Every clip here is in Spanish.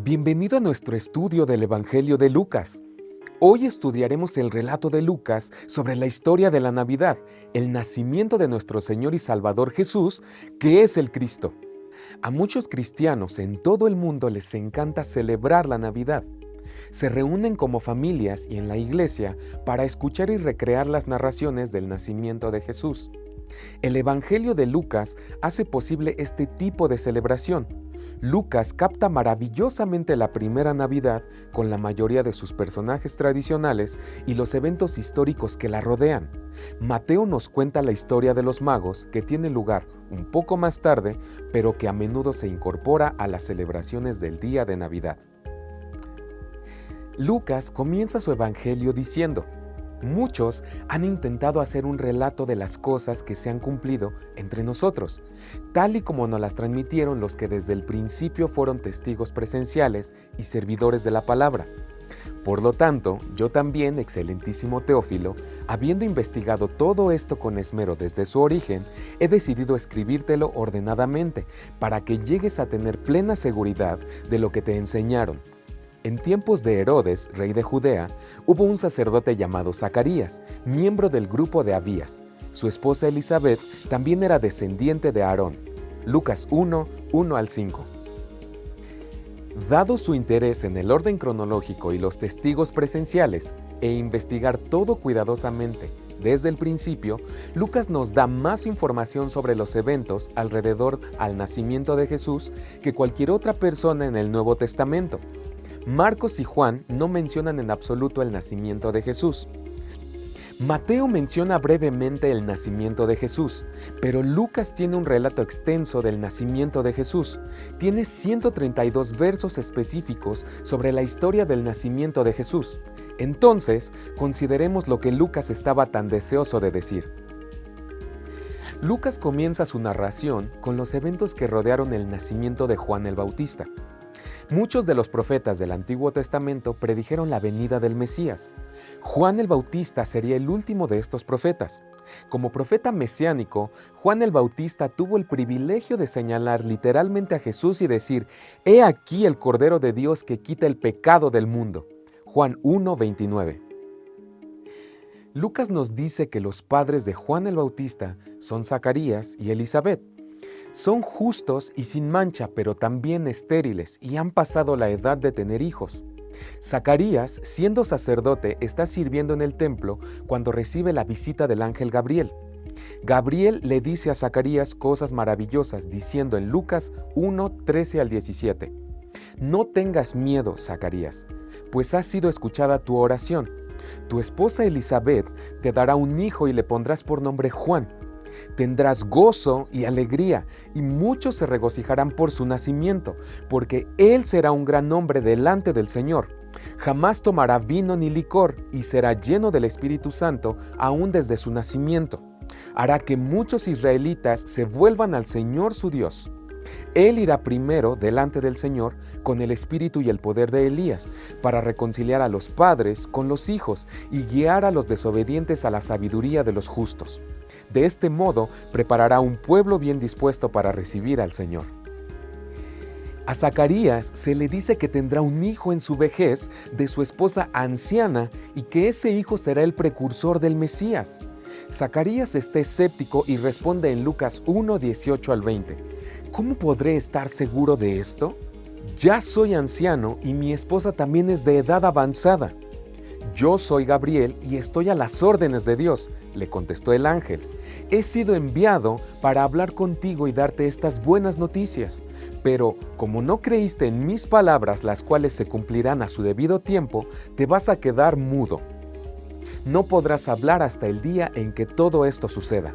Bienvenido a nuestro estudio del Evangelio de Lucas. Hoy estudiaremos el relato de Lucas sobre la historia de la Navidad, el nacimiento de nuestro Señor y Salvador Jesús, que es el Cristo. A muchos cristianos en todo el mundo les encanta celebrar la Navidad. Se reúnen como familias y en la iglesia para escuchar y recrear las narraciones del nacimiento de Jesús. El Evangelio de Lucas hace posible este tipo de celebración. Lucas capta maravillosamente la primera Navidad con la mayoría de sus personajes tradicionales y los eventos históricos que la rodean. Mateo nos cuenta la historia de los magos, que tiene lugar un poco más tarde, pero que a menudo se incorpora a las celebraciones del día de Navidad. Lucas comienza su evangelio diciendo: muchos han intentado hacer un relato de las cosas que se han cumplido entre nosotros, tal y como nos las transmitieron los que desde el principio fueron testigos presenciales y servidores de la palabra. Por lo tanto, yo también, excelentísimo Teófilo, habiendo investigado todo esto con esmero desde su origen, he decidido escribírtelo ordenadamente, para que llegues a tener plena seguridad de lo que te enseñaron. En tiempos de Herodes, rey de Judea, hubo un sacerdote llamado Zacarías, miembro del grupo de Abías. Su esposa Elizabeth también era descendiente de Aarón. Lucas 1, 1 al 5. Dado su interés en el orden cronológico y los testigos presenciales, e investigar todo cuidadosamente desde el principio, Lucas nos da más información sobre los eventos alrededor al nacimiento de Jesús que cualquier otra persona en el Nuevo Testamento. Marcos y Juan no mencionan en absoluto el nacimiento de Jesús. Mateo menciona brevemente el nacimiento de Jesús, pero Lucas tiene un relato extenso del nacimiento de Jesús. Tiene 132 versos específicos sobre la historia del nacimiento de Jesús. Entonces, consideremos lo que Lucas estaba tan deseoso de decir. Lucas comienza su narración con los eventos que rodearon el nacimiento de Juan el Bautista. Muchos de los profetas del Antiguo Testamento predijeron la venida del Mesías. Juan el Bautista sería el último de estos profetas. Como profeta mesiánico, Juan el Bautista tuvo el privilegio de señalar literalmente a Jesús y decir: «He aquí el Cordero de Dios que quita el pecado del mundo». Juan 1:29. Lucas nos dice que los padres de Juan el Bautista son Zacarías y Elizabeth. Son justos y sin mancha, pero también estériles y han pasado la edad de tener hijos. Zacarías, siendo sacerdote, está sirviendo en el templo cuando recibe la visita del ángel Gabriel. Gabriel le dice a Zacarías cosas maravillosas, diciendo en Lucas 1, 13 al 17: «No tengas miedo, Zacarías, pues ha sido escuchada tu oración. Tu esposa Elizabeth te dará un hijo y le pondrás por nombre Juan. Tendrás gozo y alegría, y muchos se regocijarán por su nacimiento, porque él será un gran hombre delante del Señor. Jamás tomará vino ni licor, y será lleno del Espíritu Santo aún desde su nacimiento. Hará que muchos israelitas se vuelvan al Señor su Dios. Él irá primero delante del Señor con el espíritu y el poder de Elías, para reconciliar a los padres con los hijos y guiar a los desobedientes a la sabiduría de los justos. De este modo preparará un pueblo bien dispuesto para recibir al Señor». A Zacarías se le dice que tendrá un hijo en su vejez de su esposa anciana y que ese hijo será el precursor del Mesías. Zacarías está escéptico y responde en Lucas 1, 18 al 20: «¿Cómo podré estar seguro de esto? Ya soy anciano y mi esposa también es de edad avanzada». «Yo soy Gabriel y estoy a las órdenes de Dios», le contestó el ángel. «He sido enviado para hablar contigo y darte estas buenas noticias. Pero como no creíste en mis palabras, las cuales se cumplirán a su debido tiempo, te vas a quedar mudo. No podrás hablar hasta el día en que todo esto suceda».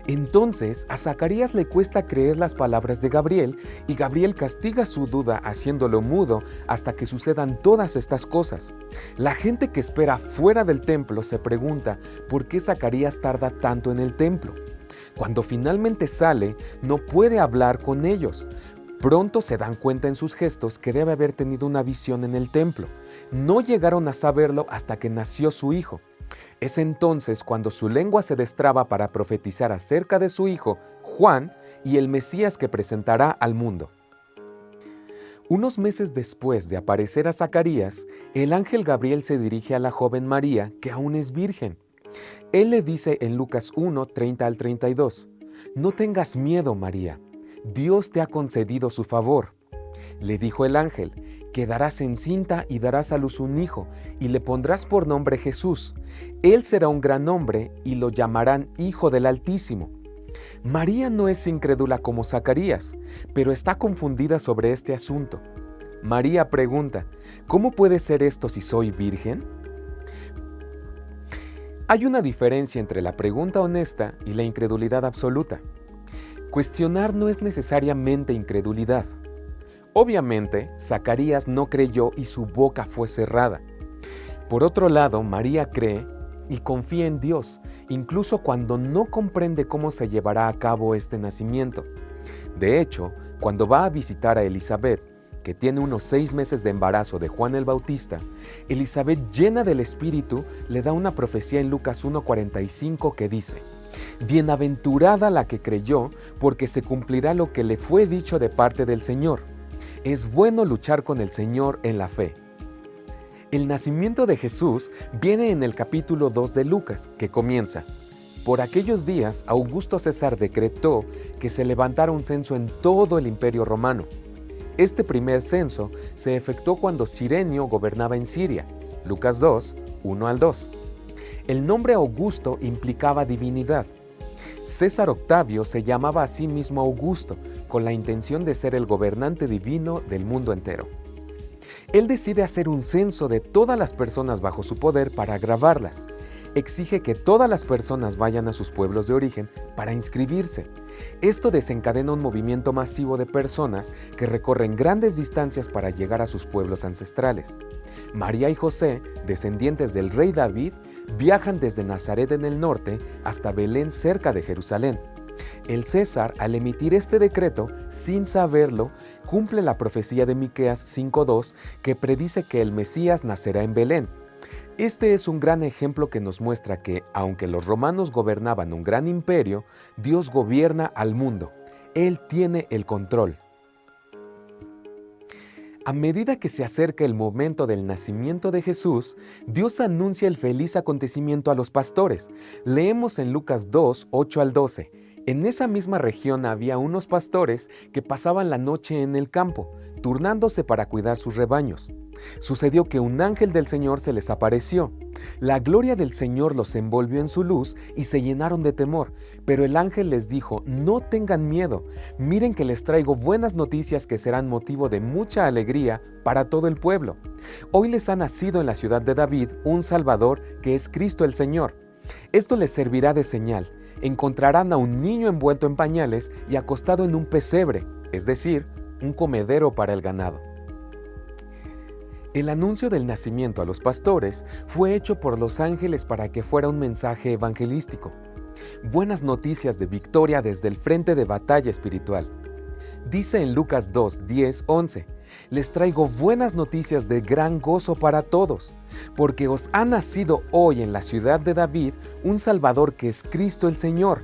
Entonces a Zacarías le cuesta creer las palabras de Gabriel, y Gabriel castiga su duda haciéndolo mudo hasta que sucedan todas estas cosas. La gente que espera fuera del templo se pregunta por qué Zacarías tarda tanto en el templo. Cuando finalmente sale, no puede hablar con ellos. Pronto se dan cuenta en sus gestos que debe haber tenido una visión en el templo. No llegaron a saberlo hasta que nació su hijo. Es entonces cuando su lengua se destraba para profetizar acerca de su hijo, Juan, y el Mesías que presentará al mundo. Unos meses después de aparecer a Zacarías, el ángel Gabriel se dirige a la joven María, que aún es virgen. Él le dice en Lucas 1, 30 al 32, «No tengas miedo, María, Dios te ha concedido su favor». Le dijo el ángel, «Quedarás encinta y darás a luz un hijo, y le pondrás por nombre Jesús. Él será un gran hombre, y lo llamarán Hijo del Altísimo». María no es incrédula como Zacarías, pero está confundida sobre este asunto. María pregunta, ¿cómo puede ser esto si soy virgen? Hay una diferencia entre la pregunta honesta y la incredulidad absoluta. Cuestionar no es necesariamente incredulidad. Obviamente, Zacarías no creyó y su boca fue cerrada. Por otro lado, María cree y confía en Dios, incluso cuando no comprende cómo se llevará a cabo este nacimiento. De hecho, cuando va a visitar a Elizabeth, que tiene unos 6 meses de embarazo de Juan el Bautista, Elizabeth, llena del Espíritu, le da una profecía en Lucas 1:45 que dice: «Bienaventurada la que creyó, porque se cumplirá lo que le fue dicho de parte del Señor. Es bueno luchar con el Señor en la fe». El nacimiento de Jesús viene en el capítulo 2 de Lucas, que comienza: «Por aquellos días, Augusto César decretó que se levantara un censo en todo el Imperio Romano. Este primer censo se efectuó cuando Cirenio gobernaba en Siria». Lucas 2, 1 al 2. El nombre Augusto implicaba divinidad. César Octavio se llamaba a sí mismo Augusto, con la intención de ser el gobernante divino del mundo entero. Él decide hacer un censo de todas las personas bajo su poder para grabarlas. Exige que todas las personas vayan a sus pueblos de origen para inscribirse. Esto desencadena un movimiento masivo de personas que recorren grandes distancias para llegar a sus pueblos ancestrales. María y José, descendientes del rey David, viajan desde Nazaret en el norte hasta Belén cerca de Jerusalén. El César, al emitir este decreto, sin saberlo, cumple la profecía de Miqueas 5:2 que predice que el Mesías nacerá en Belén. Este es un gran ejemplo que nos muestra que, aunque los romanos gobernaban un gran imperio, Dios gobierna al mundo. Él tiene el control. A medida que se acerca el momento del nacimiento de Jesús, Dios anuncia el feliz acontecimiento a los pastores. Leemos en Lucas 2, 8 al 12. En esa misma región había unos pastores que pasaban la noche en el campo, turnándose para cuidar sus rebaños. Sucedió que un ángel del Señor se les apareció. La gloria del Señor los envolvió en su luz y se llenaron de temor. Pero el ángel les dijo: «No tengan miedo, miren que les traigo buenas noticias que serán motivo de mucha alegría para todo el pueblo. Hoy les ha nacido en la ciudad de David un Salvador que es Cristo el Señor. Esto les servirá de señal. Encontrarán a un niño envuelto en pañales y acostado en un pesebre», es decir, un comedero para el ganado. El anuncio del nacimiento a los pastores fue hecho por los ángeles para que fuera un mensaje evangelístico. Buenas noticias de victoria desde el frente de batalla espiritual. Dice en Lucas 2, 10, 11, «Les traigo buenas noticias de gran gozo para todos, porque os ha nacido hoy en la ciudad de David un Salvador que es Cristo el Señor».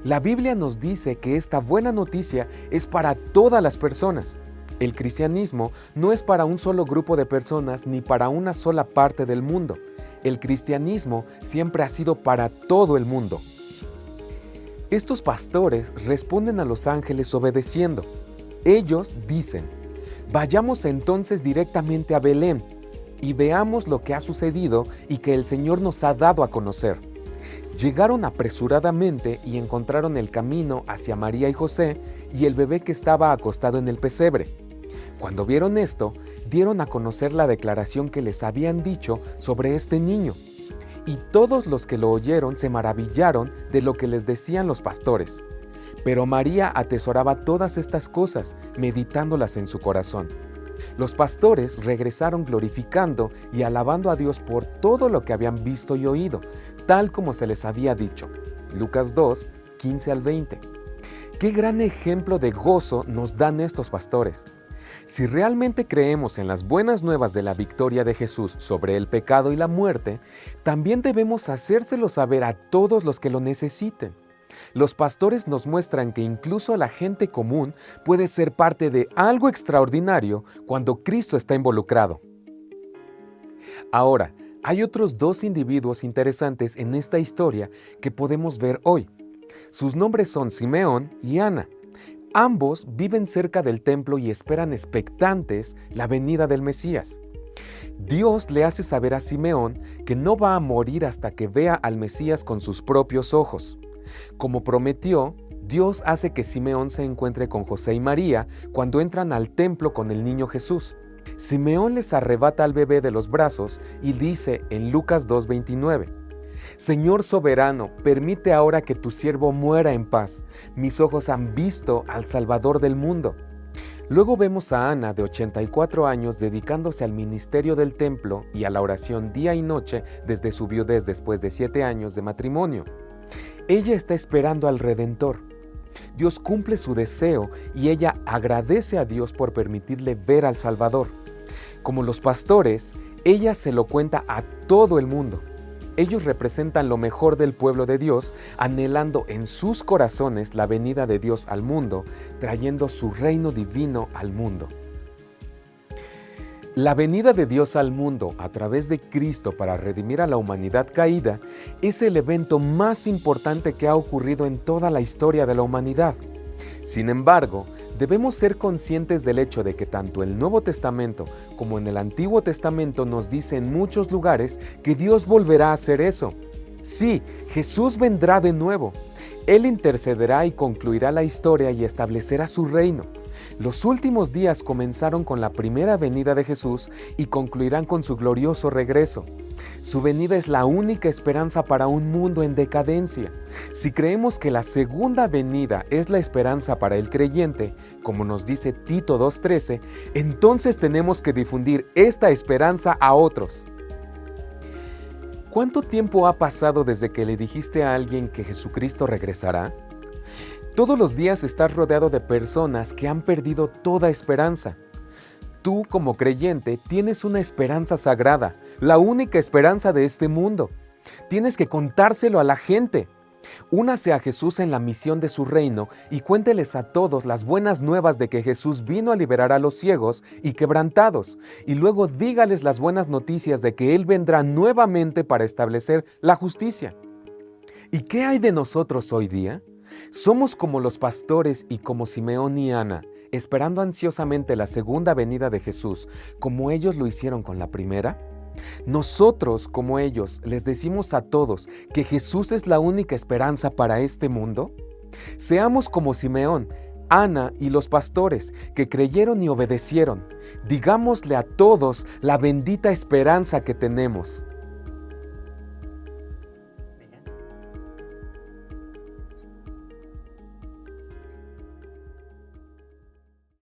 La Biblia nos dice que esta buena noticia es para todas las personas. El cristianismo no es para un solo grupo de personas ni para una sola parte del mundo. El cristianismo siempre ha sido para todo el mundo. Estos pastores responden a los ángeles obedeciendo. Ellos dicen: «Vayamos entonces directamente a Belén y veamos lo que ha sucedido y que el Señor nos ha dado a conocer». Llegaron apresuradamente y encontraron el camino hacia María y José y el bebé que estaba acostado en el pesebre. Cuando vieron esto, dieron a conocer la declaración que les habían dicho sobre este niño. Y todos los que lo oyeron se maravillaron de lo que les decían los pastores. Pero María atesoraba todas estas cosas, meditándolas en su corazón. Los pastores regresaron glorificando y alabando a Dios por todo lo que habían visto y oído, tal como se les había dicho. Lucas 2, 15 al 20. ¡Qué gran ejemplo de gozo nos dan estos pastores! Si realmente creemos en las buenas nuevas de la victoria de Jesús sobre el pecado y la muerte, también debemos hacérselo saber a todos los que lo necesiten. Los pastores nos muestran que incluso la gente común puede ser parte de algo extraordinario cuando Cristo está involucrado. Ahora, hay otros dos individuos interesantes en esta historia que podemos ver hoy. Sus nombres son Simeón y Ana. Ambos viven cerca del templo y esperan expectantes la venida del Mesías. Dios le hace saber a Simeón que no va a morir hasta que vea al Mesías con sus propios ojos. Como prometió, Dios hace que Simeón se encuentre con José y María cuando entran al templo con el niño Jesús. Simeón les arrebata al bebé de los brazos y dice en Lucas 2:29, Señor soberano, permite ahora que tu siervo muera en paz. Mis ojos han visto al Salvador del mundo. Luego vemos a Ana, de 84 años, dedicándose al ministerio del templo y a la oración día y noche desde su viudez después de 7 años de matrimonio. Ella está esperando al Redentor. Dios cumple su deseo y ella agradece a Dios por permitirle ver al Salvador. Como los pastores, ella se lo cuenta a todo el mundo. Ellos representan lo mejor del pueblo de Dios, anhelando en sus corazones la venida de Dios al mundo, trayendo su reino divino al mundo. La venida de Dios al mundo a través de Cristo para redimir a la humanidad caída es el evento más importante que ha ocurrido en toda la historia de la humanidad. Sin embargo, debemos ser conscientes del hecho de que tanto el Nuevo Testamento como en el Antiguo Testamento nos dice en muchos lugares que Dios volverá a hacer eso. Sí, Jesús vendrá de nuevo. Él intercederá y concluirá la historia y establecerá su reino. Los últimos días comenzaron con la primera venida de Jesús y concluirán con su glorioso regreso. Su venida es la única esperanza para un mundo en decadencia. Si creemos que la segunda venida es la esperanza para el creyente, como nos dice Tito 2:13, entonces tenemos que difundir esta esperanza a otros. ¿Cuánto tiempo ha pasado desde que le dijiste a alguien que Jesucristo regresará? Todos los días estás rodeado de personas que han perdido toda esperanza. Tú, como creyente, tienes una esperanza sagrada, la única esperanza de este mundo. Tienes que contárselo a la gente. Únase a Jesús en la misión de su reino y cuénteles a todos las buenas nuevas de que Jesús vino a liberar a los ciegos y quebrantados, y luego dígales las buenas noticias de que Él vendrá nuevamente para establecer la justicia. ¿Y qué hay de nosotros hoy día? ¿Somos como los pastores y como Simeón y Ana, esperando ansiosamente la segunda venida de Jesús, como ellos lo hicieron con la primera? ¿Nosotros, como ellos, les decimos a todos que Jesús es la única esperanza para este mundo? Seamos como Simeón, Ana y los pastores, que creyeron y obedecieron. Digámosle a todos la bendita esperanza que tenemos.